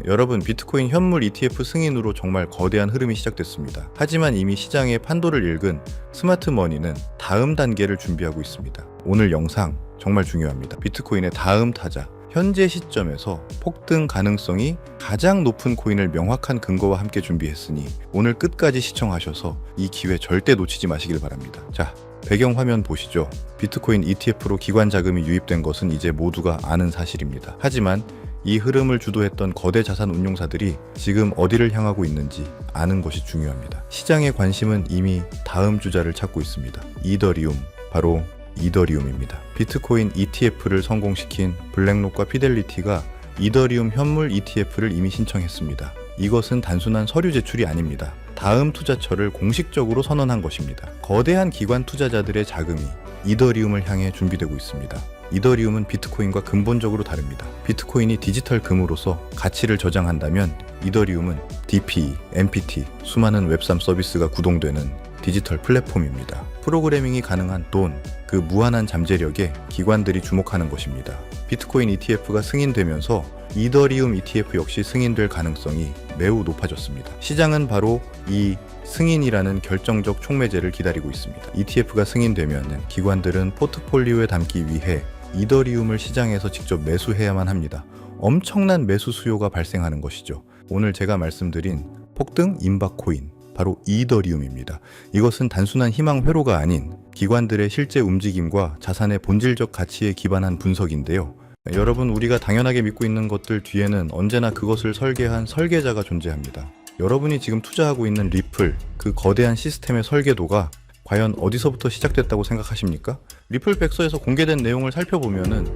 여러분, 비트코인 현물 ETF 승인으로 정말 거대한 흐름이 시작됐습니다. 하지만 이미 시장의 판도를 읽은 스마트머니는 다음 단계를 준비하고 있습니다. 오늘 영상 정말 중요합니다. 비트코인의 다음 타자, 현재 시점에서 폭등 가능성이 가장 높은 코인을 명확한 근거와 함께 준비했으니 오늘 끝까지 시청하셔서 이 기회 절대 놓치지 마시길 바랍니다. 자, 배경 화면 보시죠. 비트코인 ETF로 기관 자금이 유입된 것은 이제 모두가 아는 사실입니다. 하지만 이 흐름을 주도했던 거대 자산 운용사들이 지금 어디를 향하고 있는지 아는 것이 중요합니다. 시장의 관심은 이미 다음 주자를 찾고 있습니다. 이더리움, 바로 이더리움입니다. 비트코인 ETF를 성공시킨 블랙록과 피델리티가 이더리움 현물 ETF를 이미 신청했습니다. 이것은 단순한 서류 제출이 아닙니다. 다음 투자처를 공식적으로 선언한 것입니다. 거대한 기관 투자자들의 자금이 이더리움을 향해 준비되고 있습니다. 이더리움은 비트코인과 근본적으로 다릅니다. 비트코인이 디지털 금으로서 가치를 저장한다면 이더리움은 DP, MPT, 수많은 웹3 서비스가 구동되는 디지털 플랫폼입니다. 프로그래밍이 가능한 돈, 그 무한한 잠재력에 기관들이 주목하는 것입니다. 비트코인 ETF가 승인되면서 이더리움 ETF 역시 승인될 가능성이 매우 높아졌습니다. 시장은 바로 이 승인이라는 결정적 촉매제를 기다리고 있습니다. ETF가 승인되면 기관들은 포트폴리오에 담기 위해 이더리움을 시장에서 직접 매수해야만 합니다. 엄청난 매수 수요가 발생하는 것이죠. 오늘 제가 말씀드린 폭등 임박 코인, 바로 이더리움입니다. 이것은 단순한 희망 회로가 아닌 기관들의 실제 움직임과 자산의 본질적 가치에 기반한 분석인데요. 여러분, 우리가 당연하게 믿고 있는 것들 뒤에는 언제나 그것을 설계한 설계자가 존재합니다. 여러분이 지금 투자하고 있는 리플, 그 거대한 시스템의 설계도가 과연 어디서부터 시작됐다고 생각하십니까? 리플 백서에서 공개된 내용을 살펴보면은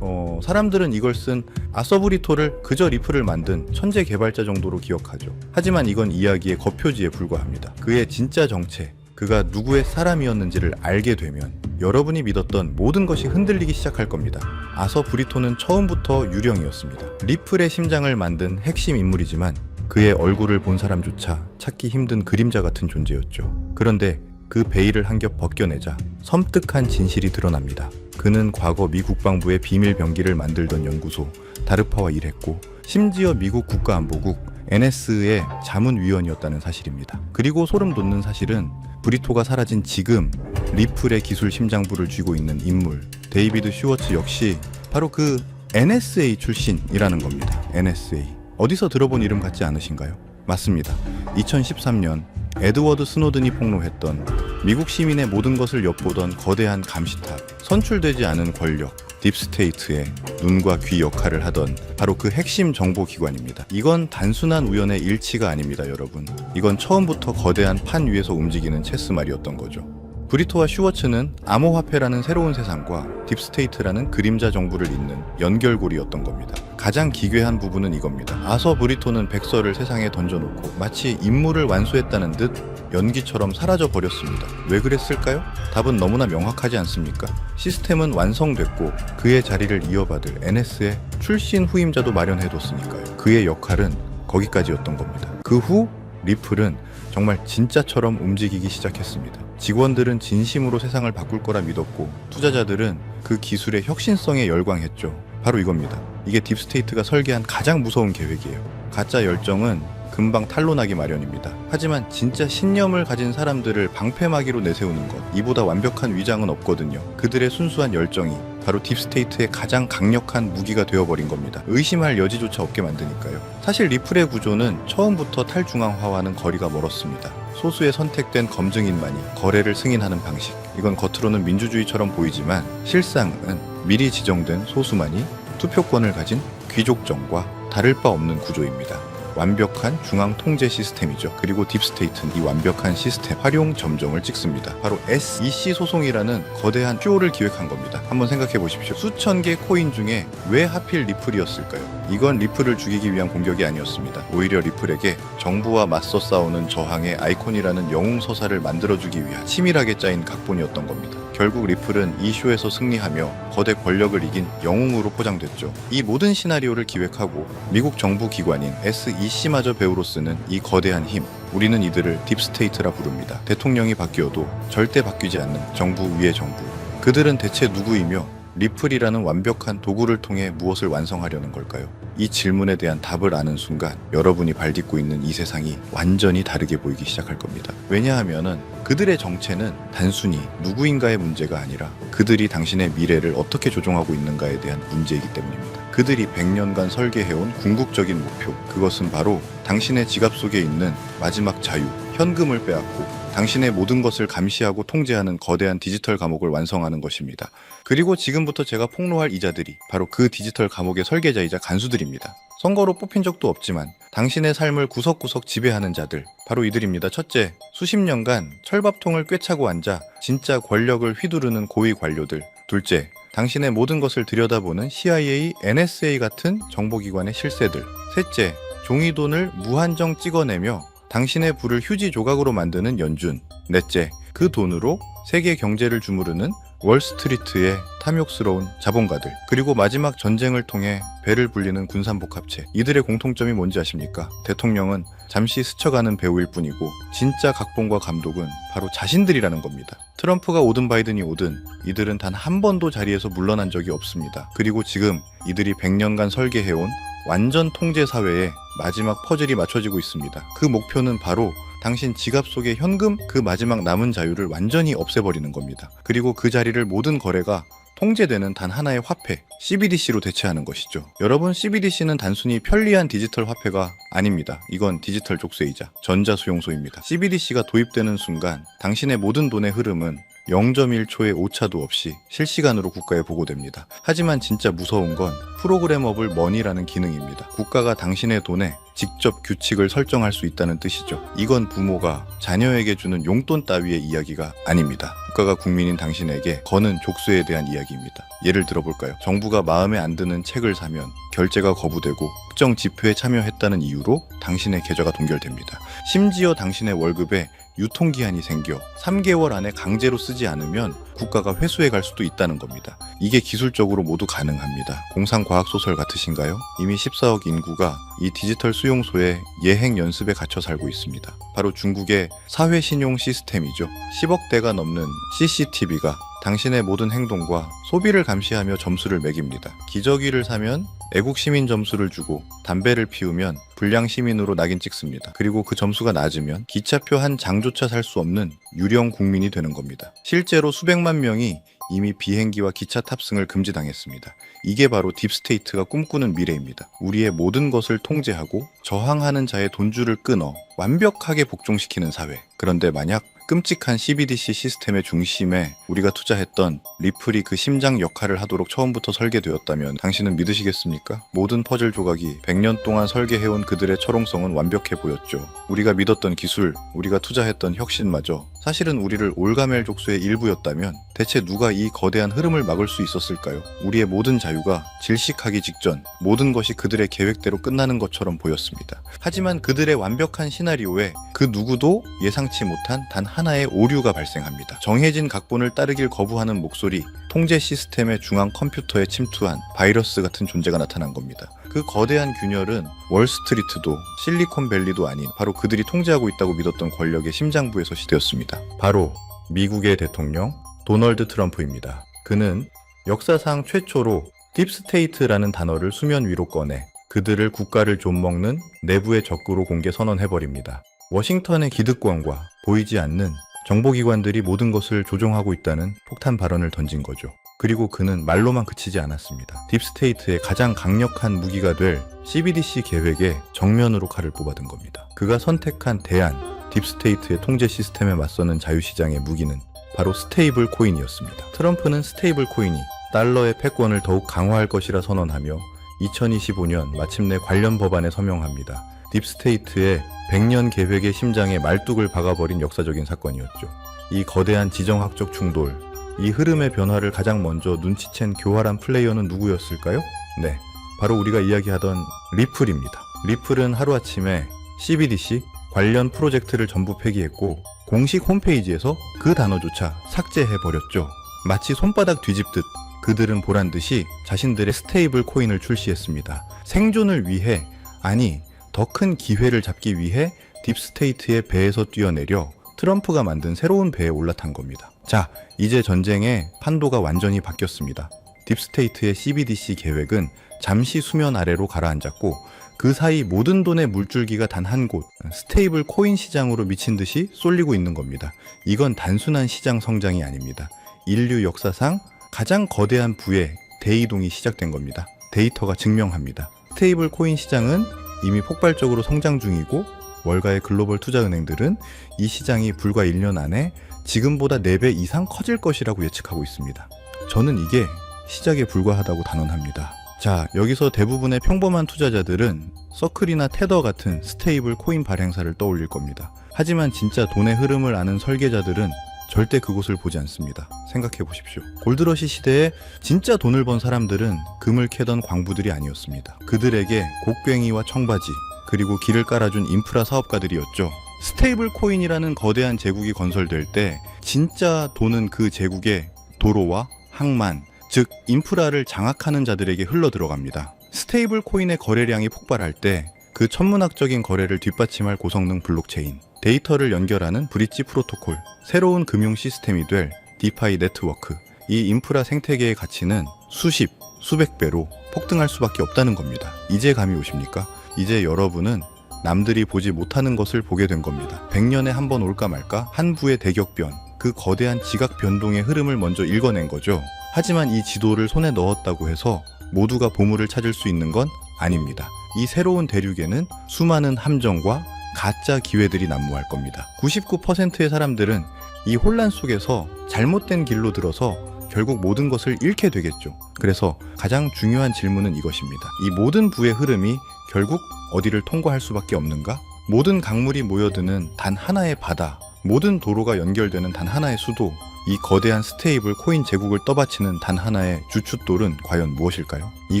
사람들은 이걸 쓴 아서브리토를 그저 리플을 만든 천재 개발자 정도로 기억하죠. 하지만 이건 이야기의 겉표지에 불과합니다. 그의 진짜 정체, 그가 누구의 사람이었는지를 알게 되면 여러분이 믿었던 모든 것이 흔들리기 시작할 겁니다. 아서브리토는 처음부터 유령이었습니다. 리플의 심장을 만든 핵심 인물이지만 그의 얼굴을 본 사람조차 찾기 힘든 그림자 같은 존재였죠. 그런데 그 베일을 한 겹 벗겨내자 섬뜩한 진실이 드러납니다. 그는 과거 미 국방부의 비밀 병기를 만들던 연구소 다르파와 일했고 심지어 미국 국가안보국 NS의 자문위원이었다는 사실입니다. 그리고 소름 돋는 사실은 브리토가 사라진 지금 리플의 기술 심장부를 쥐고 있는 인물 데이비드 슈워츠 역시 바로 그 NSA 출신이라는 겁니다. NSA. 어디서 들어본 이름 같지 않으신가요? 맞습니다. 2013년 에드워드 스노든이 폭로했던 미국 시민의 모든 것을 엿보던 거대한 감시탑, 선출되지 않은 권력, 딥스테이트의 눈과 귀 역할을 하던 바로 그 핵심 정보기관입니다. 이건 단순한 우연의 일치가 아닙니다, 여러분. 이건 처음부터 거대한 판 위에서 움직이는 체스말이었던 거죠. 브리토와 슈워츠는 암호화폐라는 새로운 세상과 딥스테이트라는 그림자 정부를 잇는 연결고리였던 겁니다. 가장 기괴한 부분은 이겁니다. 아서 브리토는 백서를 세상에 던져놓고 마치 임무를 완수했다는 듯 연기처럼 사라져 버렸습니다. 왜 그랬을까요? 답은 너무나 명확하지 않습니까? 시스템은 완성됐고 그의 자리를 이어받을 NS의 출신 후임자도 마련해뒀으니까요. 그의 역할은 거기까지였던 겁니다. 그 후 리플은 정말 진짜처럼 움직이기 시작했습니다. 직원들은 진심으로 세상을 바꿀 거라 믿었고 투자자들은 그 기술의 혁신성에 열광했죠. 바로 이겁니다. 이게 딥스테이트가 설계한 가장 무서운 계획이에요. 가짜 열정은 금방 탄로나기 마련입니다. 하지만 진짜 신념을 가진 사람들을 방패막이로 내세우는 것, 이보다 완벽한 위장은 없거든요. 그들의 순수한 열정이 바로 딥스테이트의 가장 강력한 무기가 되어버린 겁니다. 의심할 여지조차 없게 만드니까요. 사실 리플의 구조는 처음부터 탈중앙화와는 거리가 멀었습니다. 소수의 선택된 검증인만이 거래를 승인하는 방식, 이건 겉으로는 민주주의처럼 보이지만 실상은 미리 지정된 소수만이 투표권을 가진 귀족정과 다를 바 없는 구조입니다. 완벽한 중앙 통제 시스템이죠. 그리고 딥스테이트는 이 완벽한 시스템 활용 점정을 찍습니다. 바로 SEC 소송이라는 거대한 쇼를 기획한 겁니다. 한번 생각해 보십시오. 수천 개 코인 중에 왜 하필 리플이었을까요? 이건 리플을 죽이기 위한 공격이 아니었습니다. 오히려 리플에게 정부와 맞서 싸우는 저항의 아이콘이라는 영웅 서사를 만들어주기 위한 치밀하게 짜인 각본이었던 겁니다. 결국 리플은 이 쇼에서 승리하며 거대 권력을 이긴 영웅으로 포장됐죠. 이 모든 시나리오를 기획하고 미국 정부 기관인 SEC마저 배우로 쓰는 이 거대한 힘, 우리는 이들을 딥스테이트라 부릅니다. 대통령이 바뀌어도 절대 바뀌지 않는 정부 위의 정부. 그들은 대체 누구이며 리플이라는 완벽한 도구를 통해 무엇을 완성하려는 걸까요? 이 질문에 대한 답을 아는 순간 여러분이 발딛고 있는 이 세상이 완전히 다르게 보이기 시작할 겁니다. 왜냐하면은 그들의 정체는 단순히 누구인가의 문제가 아니라 그들이 당신의 미래를 어떻게 조종하고 있는가에 대한 문제이기 때문입니다. 그들이 100년간 설계해온 궁극적인 목표, 그것은 바로 당신의 지갑 속에 있는 마지막 자유, 현금을 빼앗고 당신의 모든 것을 감시하고 통제하는 거대한 디지털 감옥을 완성하는 것입니다. 그리고 지금부터 제가 폭로할 이자들이 바로 그 디지털 감옥의 설계자이자 간수들입니다. 선거로 뽑힌 적도 없지만 당신의 삶을 구석구석 지배하는 자들, 바로 이들입니다. 첫째, 수십 년간 철밥통을 꿰차고 앉아 진짜 권력을 휘두르는 고위 관료들. 둘째, 당신의 모든 것을 들여다보는 CIA, NSA 같은 정보기관의 실세들. 셋째, 종이돈을 무한정 찍어내며 당신의 부를 휴지 조각으로 만드는 연준. 넷째, 그 돈으로 세계 경제를 주무르는 월스트리트의 탐욕스러운 자본가들. 그리고 마지막 전쟁을 통해 배를 불리는 군산복합체. 이들의 공통점이 뭔지 아십니까? 대통령은 잠시 스쳐가는 배우일 뿐이고 진짜 각본과 감독은 바로 자신들이라는 겁니다. 트럼프가 오든 바이든이 오든 이들은 단 한 번도 자리에서 물러난 적이 없습니다. 그리고 지금 이들이 100년간 설계해온 완전 통제 사회에 마지막 퍼즐이 맞춰지고 있습니다. 그 목표는 바로 당신 지갑 속의 현금, 그 마지막 남은 자유를 완전히 없애버리는 겁니다. 그리고 그 자리를 모든 거래가 통제되는 단 하나의 화폐, CBDC로 대체하는 것이죠. 여러분, CBDC는 단순히 편리한 디지털 화폐가 아닙니다. 이건 디지털 족쇄이자 전자수용소입니다. CBDC가 도입되는 순간 당신의 모든 돈의 흐름은 0.1초의 오차도 없이 실시간으로 국가에 보고됩니다. 하지만 진짜 무서운 건 프로그래머블 머니라는 기능입니다. 국가가 당신의 돈에 직접 규칙을 설정할 수 있다는 뜻이죠. 이건 부모가 자녀에게 주는 용돈 따위의 이야기가 아닙니다. 국가가 국민인 당신에게 거는 족쇄에 대한 이야기입니다. 예를 들어볼까요? 정부가 마음에 안 드는 책을 사면 결제가 거부되고 특정 집회에 참여했다는 이유로 당신의 계좌가 동결됩니다. 심지어 당신의 월급에 유통기한이 생겨 3개월 안에 강제로 쓰지 않으면 국가가 회수해 갈 수도 있다는 겁니다. 이게 기술적으로 모두 가능합니다. 공상과학소설 같으신가요? 이미 14억 인구가 이 디지털 수용소의 예행 연습에 갇혀 살고 있습니다. 바로 중국의 사회신용 시스템이죠. 10억 대가 넘는 CCTV가 당신의 모든 행동과 소비를 감시하며 점수를 매깁니다. 기저귀를 사면 애국 시민 점수를 주고 담배를 피우면 불량 시민으로 낙인 찍습니다. 그리고 그 점수가 낮으면 기차표 한 장조차 살 수 없는 유령 국민이 되는 겁니다. 실제로 수백만 명이 이미 비행기와 기차 탑승을 금지당했습니다. 이게 바로 딥스테이트가 꿈꾸는 미래입니다. 우리의 모든 것을 통제하고 저항하는 자의 돈줄을 끊어 완벽하게 복종시키는 사회. 그런데 만약 끔찍한 CBDC 시스템의 중심에 우리가 투자했던 리플이 그 심장 역할을 하도록 처음부터 설계되었다면 당신은 믿으시겠습니까? 모든 퍼즐 조각이 100년 동안 설계해온 그들의 철옹성은 완벽해 보였죠. 우리가 믿었던 기술, 우리가 투자했던 혁신마저 사실은 우리를 올가멜 족쇄의 일부였다면 대체 누가 이 거대한 흐름을 막을 수 있었을까요? 우리의 모든 자유가 질식하기 직전 모든 것이 그들의 계획대로 끝나는 것처럼 보였습니다. 하지만 그들의 완벽한 시나리오에 그 누구도 예상치 못한 단 하나의 오류가 발생합니다. 정해진 각본을 따르길 거부하는 목소리, 통제 시스템의 중앙 컴퓨터에 침투한 바이러스 같은 존재가 나타난 겁니다. 그 거대한 균열은 월스트리트도 실리콘밸리도 아닌 바로 그들이 통제하고 있다고 믿었던 권력의 심장부에서 시되었습니다. 바로 미국의 대통령 도널드 트럼프입니다. 그는 역사상 최초로 딥스테이트라는 단어를 수면 위로 꺼내 그들을 국가를 좀먹는 내부의 적으로 공개 선언해버립니다. 워싱턴의 기득권과 보이지 않는 정보기관들이 모든 것을 조종하고 있다는 폭탄 발언을 던진 거죠. 그리고 그는 말로만 그치지 않았습니다. 딥스테이트의 가장 강력한 무기가 될 CBDC 계획에 정면으로 칼을 뽑아든 겁니다. 그가 선택한 대안, 딥스테이트의 통제 시스템에 맞서는 자유시장의 무기는 바로 스테이블 코인이었습니다. 트럼프는 스테이블 코인이 달러의 패권을 더욱 강화할 것이라 선언하며 2025년 마침내 관련 법안에 서명합니다. 딥스테이트의 100년 계획의 심장에 말뚝을 박아버린 역사적인 사건이었죠. 이 거대한 지정학적 충돌, 이 흐름의 변화를 가장 먼저 눈치챈 교활한 플레이어는 누구였을까요? 네, 바로 우리가 이야기하던 리플입니다. 리플은 하루아침에 CBDC 관련 프로젝트를 전부 폐기했고 공식 홈페이지에서 그 단어조차 삭제해버렸죠. 마치 손바닥 뒤집듯 그들은 보란듯이 자신들의 스테이블 코인을 출시했습니다. 생존을 위해, 아니 더 큰 기회를 잡기 위해 딥스테이트의 배에서 뛰어내려 트럼프가 만든 새로운 배에 올라탄 겁니다. 자, 이제 전쟁의 판도가 완전히 바뀌었습니다. 딥스테이트의 CBDC 계획은 잠시 수면 아래로 가라앉았고 그 사이 모든 돈의 물줄기가 단 한 곳, 스테이블 코인 시장으로 미친 듯이 쏠리고 있는 겁니다. 이건 단순한 시장 성장이 아닙니다. 인류 역사상 가장 거대한 부의 대이동이 시작된 겁니다. 데이터가 증명합니다. 스테이블 코인 시장은 이미 폭발적으로 성장 중이고 월가의 글로벌 투자은행들은 이 시장이 불과 1년 안에 지금보다 4배 이상 커질 것이라고 예측하고 있습니다. 저는 이게 시작에 불과하다고 단언합니다. 자, 여기서 대부분의 평범한 투자자들은 서클이나 테더 같은 스테이블 코인 발행사를 떠올릴 겁니다. 하지만 진짜 돈의 흐름을 아는 설계자들은 절대 그곳을 보지 않습니다. 생각해 보십시오. 골드러시 시대에 진짜 돈을 번 사람들은 금을 캐던 광부들이 아니었습니다. 그들에게 곡괭이와 청바지, 그리고 길을 깔아준 인프라 사업가들이었죠. 스테이블 코인이라는 거대한 제국이 건설될 때 진짜 돈은 그 제국의 도로와 항만, 즉 인프라를 장악하는 자들에게 흘러 들어갑니다. 스테이블 코인의 거래량이 폭발할 때 그 천문학적인 거래를 뒷받침할 고성능 블록체인, 데이터를 연결하는 브릿지 프로토콜, 새로운 금융 시스템이 될 디파이 네트워크, 이 인프라 생태계의 가치는 수십, 수백 배로 폭등할 수밖에 없다는 겁니다. 이제 감이 오십니까? 이제 여러분은 남들이 보지 못하는 것을 보게 된 겁니다. 100년에 한 번 올까 말까 한 부의 대격변, 그 거대한 지각 변동의 흐름을 먼저 읽어낸 거죠. 하지만 이 지도를 손에 넣었다고 해서 모두가 보물을 찾을 수 있는 건 아닙니다. 이 새로운 대륙에는 수많은 함정과 가짜 기회들이 난무할 겁니다. 99%의 사람들은 이 혼란 속에서 잘못된 길로 들어서 결국 모든 것을 잃게 되겠죠. 그래서 가장 중요한 질문은 이것입니다. 이 모든 부의 흐름이 결국 어디를 통과할 수밖에 없는가? 모든 강물이 모여드는 단 하나의 바다, 모든 도로가 연결되는 단 하나의 수도, 이 거대한 스테이블 코인 제국을 떠받치는 단 하나의 주춧돌은 과연 무엇일까요? 이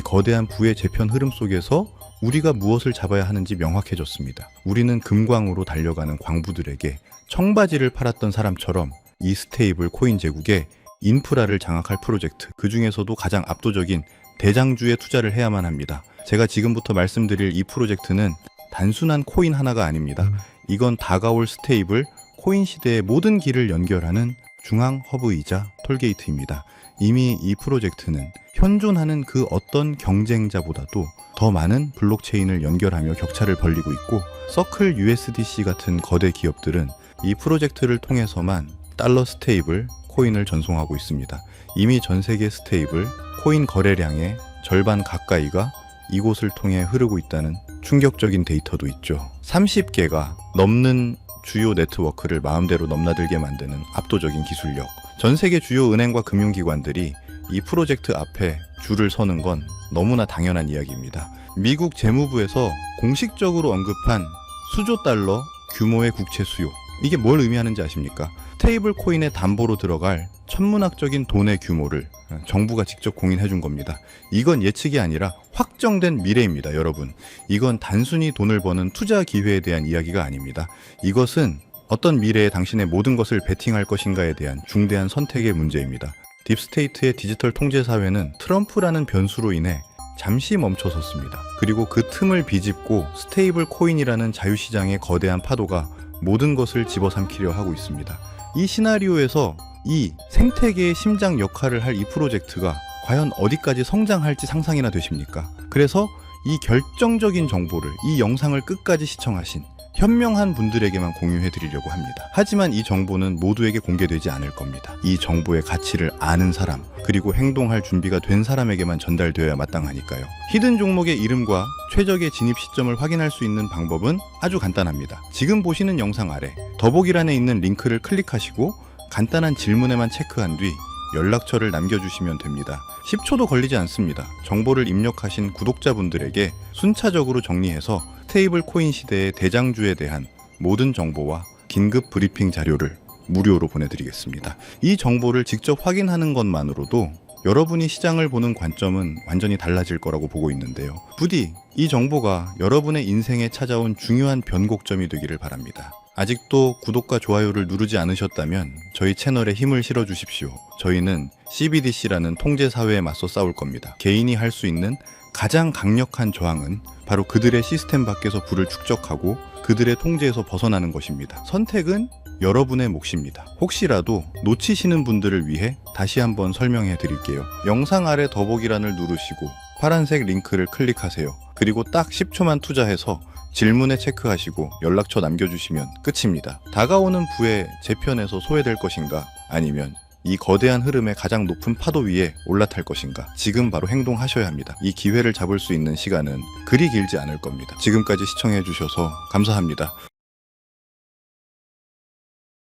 거대한 부의 재편 흐름 속에서 우리가 무엇을 잡아야 하는지 명확해졌습니다. 우리는 금광으로 달려가는 광부들에게 청바지를 팔았던 사람처럼 이 스테이블 코인 제국의 인프라를 장악할 프로젝트, 그 중에서도 가장 압도적인 대장주에 투자를 해야만 합니다. 제가 지금부터 말씀드릴 이 프로젝트는 단순한 코인 하나가 아닙니다. 이건 다가올 스테이블 코인 시대의 모든 길을 연결하는 중앙 허브이자 톨게이트입니다. 이미 이 프로젝트는 현존하는 그 어떤 경쟁자보다도 더 많은 블록체인을 연결하며 격차를 벌리고 있고, 서클 USDC 같은 거대 기업들은 이 프로젝트를 통해서만 달러 스테이블 코인을 전송하고 있습니다. 이미 전 세계 스테이블 코인 거래량의 절반 가까이가 이곳을 통해 흐르고 있다는 충격적인 데이터도 있죠. 30개가 넘는 주요 네트워크를 마음대로 넘나들게 만드는 압도적인 기술력. 전 세계 주요 은행과 금융기관들이 이 프로젝트 앞에 줄을 서는 건 너무나 당연한 이야기입니다. 미국 재무부에서 공식적으로 언급한 수조 달러 규모의 국채 수요. 이게 뭘 의미하는지 아십니까? 스테이블 코인의 담보로 들어갈 천문학적인 돈의 규모를 정부가 직접 공인해 준 겁니다. 이건 예측이 아니라 확정된 미래입니다, 여러분. 이건 단순히 돈을 버는 투자 기회에 대한 이야기가 아닙니다. 이것은 어떤 미래에 당신의 모든 것을 베팅할 것인가에 대한 중대한 선택의 문제입니다. 딥스테이트의 디지털 통제 사회는 트럼프라는 변수로 인해 잠시 멈춰섰습니다. 그리고 그 틈을 비집고 스테이블 코인이라는 자유시장의 거대한 파도가 모든 것을 집어삼키려 하고 있습니다. 이 시나리오에서 이 생태계의 심장 역할을 할 이 프로젝트가 과연 어디까지 성장할지 상상이나 되십니까? 그래서 이 결정적인 정보를, 이 영상을 끝까지 시청하신 현명한 분들에게만 공유해 드리려고 합니다. 하지만 이 정보는 모두에게 공개되지 않을 겁니다. 이 정보의 가치를 아는 사람, 그리고 행동할 준비가 된 사람에게만 전달되어야 마땅하니까요. 히든 종목의 이름과 최적의 진입 시점을 확인할 수 있는 방법은 아주 간단합니다. 지금 보시는 영상 아래 더보기란에 있는 링크를 클릭하시고 간단한 질문에만 체크한 뒤 연락처를 남겨주시면 됩니다. 10초도 걸리지 않습니다. 정보를 입력하신 구독자분들에게 순차적으로 정리해서 스테이블 코인 시대의 대장주에 대한 모든 정보와 긴급 브리핑 자료를 무료로 보내드리겠습니다. 이 정보를 직접 확인하는 것만으로도 여러분이 시장을 보는 관점은 완전히 달라질 거라고 보고 있는데요. 부디 이 정보가 여러분의 인생에 찾아온 중요한 변곡점이 되기를 바랍니다. 아직도 구독과 좋아요를 누르지 않으셨다면 저희 채널에 힘을 실어 주십시오. 저희는 CBDC라는 통제 사회에 맞서 싸울 겁니다. 개인이 할 수 있는 가장 강력한 저항은 바로 그들의 시스템 밖에서 부를 축적하고 그들의 통제에서 벗어나는 것입니다. 선택은 여러분의 몫입니다. 혹시라도 놓치시는 분들을 위해 다시 한번 설명해 드릴게요. 영상 아래 더보기란을 누르시고 파란색 링크를 클릭하세요. 그리고 딱 10초만 투자해서 질문에 체크하시고 연락처 남겨주시면 끝입니다. 다가오는 부에 제 편에서 소외될 것인가, 아니면 이 거대한 흐름의 가장 높은 파도 위에 올라탈 것인가, 지금 바로 행동하셔야 합니다. 이 기회를 잡을 수 있는 시간은 그리 길지 않을 겁니다. 지금까지 시청해 주셔서 감사합니다.